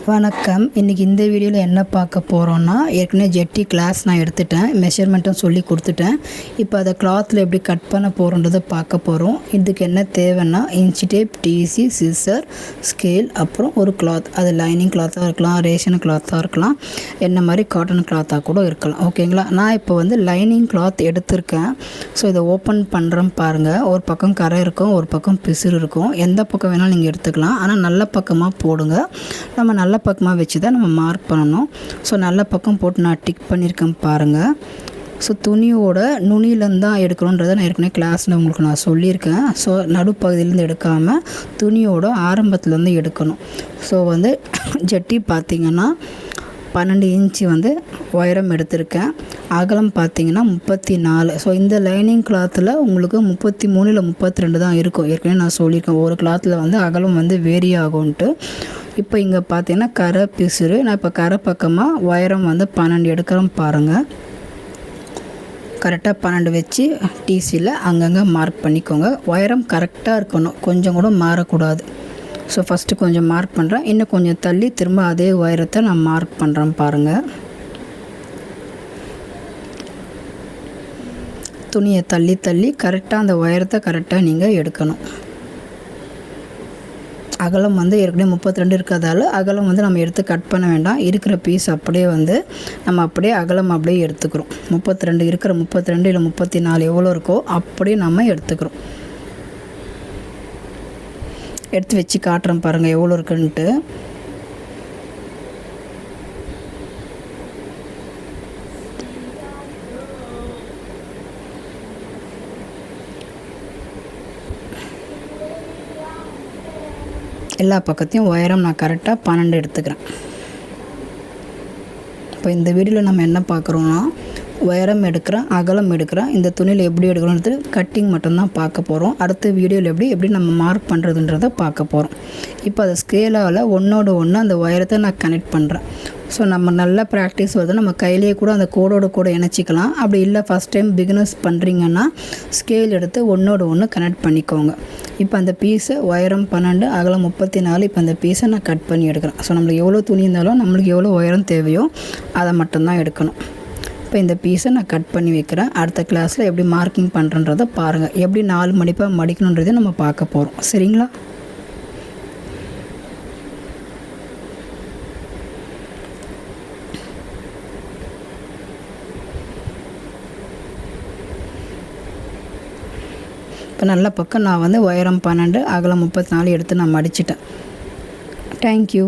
வணக்கம். இன்றைக்கி இந்த வீடியோவில் என்ன பார்க்க போகிறோன்னா, ஏற்கனவே ஜெட்டி கிளாஸ் நான் எடுத்துட்டேன், மெஷர்மெண்ட்டும் சொல்லி கொடுத்துட்டேன். இப்போ அதை கிளாத்தில் எப்படி கட் பண்ண போகிறோன்றதை பார்க்க போகிறோம். இதுக்கு என்ன தேவைன்னா, இன்ச்சி டேப், டிசி, சிசர், ஸ்கேல், அப்புறம் ஒரு கிளாத். அது லைனிங் கிளாத்தாக இருக்கலாம், ரேஷன் கிளாத்தாக இருக்கலாம், என்ன மாதிரி காட்டன் கிளாத்தாக கூட இருக்கலாம். ஓகேங்களா? நான் இப்போ வந்து லைனிங் கிளாத் எடுத்திருக்கேன். ஸோ இதை ஓப்பன் பண்ணுறேன் பாருங்கள். ஒரு பக்கம் கரை இருக்கும், ஒரு பக்கம் பிசுறு இருக்கும். எந்த பக்கம் வேணாலும் நீங்கள் எடுத்துக்கலாம். ஆனால் நல்ல பக்கமாக போடுங்க. நம்ம நல்ல பக்கமாக வச்சு தான் நம்ம மார்க் பண்ணணும். ஸோ நல்ல பக்கம் போட்டு நான் டிக் பண்ணியிருக்கேன் பாருங்கள். ஸோ துணியோட நுனியிலேருந்து தான் எடுக்கணுன்றதை நான் ஏற்கனவே கிளாஸில் உங்களுக்கு நான் சொல்லியிருக்கேன். ஸோ நடுப்பகுதியிலேருந்து எடுக்காமல் துணியோட ஆரம்பத்துலேருந்து எடுக்கணும். ஸோ வந்து ஜட்டி பார்த்திங்கன்னா 12 இன்ச்சு வந்து உயரம் எடுத்திருக்கேன். அகலம் பார்த்திங்கன்னா 34. ஸோ இந்த லைனிங் கிளாத்தில் உங்களுக்கு 33 இல்லை 32 தான் இருக்கும். ஏற்கனவே நான் சொல்லியிருக்கேன், ஒரு கிளாத்தில் வந்து அகலம் வந்து வேரி ஆகும்ன்ட்டு. இப்போ இங்கே பார்த்தீங்கன்னா கரை பிசுறு. நான் இப்போ கரை பக்கமாக உயரம் வந்து 12 எடுக்கிறேன் பாருங்கள். கரெக்டாக 12 வச்சு டிசியில் அங்கங்கே மார்க் பண்ணிக்கோங்க. உயரம் கரெக்டாக இருக்கணும், கொஞ்சம் கூட மாறக்கூடாது. ஸோ ஃபஸ்ட்டு கொஞ்சம் மார்க் பண்ணுறேன், இன்னும் கொஞ்சம் தள்ளி திரும்ப அதே உயரத்தை நான் மார்க் பண்ணுறேன் பாருங்கள். துணியை தள்ளி தள்ளி கரெக்டாக அந்த உயரத்தை கரெக்டாக நீங்கள் எடுக்கணும். அகலம் வந்து ஏற்கனவே 32 இருக்கிறதால அகலம் வந்து நம்ம எடுத்து கட் பண்ண வேண்டாம். இருக்கிற பீஸ் அப்படியே வந்து நம்ம அப்படியே அகலம் அப்படியே எடுத்துக்கிறோம். 32 இருக்கிற 32 இல்லை 34 எவ்வளோ இருக்கோ அப்படியே நம்ம எடுத்துக்கிறோம். எடுத்து வச்சு காட்டுறேன் பாருங்கள் எவ்வளோ இருக்குன்ட்டு. எல்லா பக்கத்தையும் உயரம் நான் கரெக்டாக 12 எடுத்துக்கிறேன். இப்போ இந்த வீடியோவில் நம்ம என்ன பார்க்குறோன்னா, உயரம் எடுக்கிறேன், அகலம் எடுக்கிறேன். இந்த துணியில் எப்படி எடுக்கணுன்றது கட்டிங் மட்டும்தான் பார்க்க போகிறோம். அடுத்த வீடியோவில் எப்படி நம்ம மார்க் பண்ணுறதுன்றதை பார்க்க போகிறோம். இப்போ அதை ஸ்கேலால் ஒன்றோடு ஒன்று அந்த உயரத்தை நான் கனெக்ட் பண்ணுறேன். ஸோ நம்ம நல்ல ப்ராக்டிஸ் வருது, நம்ம கையிலேயே கூட அந்த கோடோடு கூட இணைச்சிக்கலாம். அப்படி இல்லை ஃபஸ்ட் டைம் பிகினர்ஸ் பண்ணுறீங்கன்னா ஸ்கேல் எடுத்து ஒன்றோடு ஒன்று கனெக்ட் பண்ணிக்கோங்க. இப்போ அந்த பீஸை உயரம் 12, அகலம் 34. இப்போ அந்த பீஸை நான் கட் பண்ணி எடுக்கிறேன். ஸோ நம்மளுக்கு எவ்வளோ துணி இருந்தாலும் நம்மளுக்கு எவ்வளோ உயரம் தேவையோ அதை மட்டும்தான் எடுக்கணும். இப்போ இந்த பீஸை நான் கட் பண்ணி வைக்கிறேன். அடுத்த கிளாஸில் எப்படி மார்க்கிங் பண்ணுறன்றதை பாருங்கள். எப்படி 4 மடிப்பாக மடிக்கணுன்றதையும் நம்ம பார்க்க போகிறோம். சரிங்களா? இப்போ நல்ல பக்கம் நான் வந்து உயரம் 12, அகலம் 34 எடுத்து நான் மடிச்சிட்டேன். தேங்க்யூ.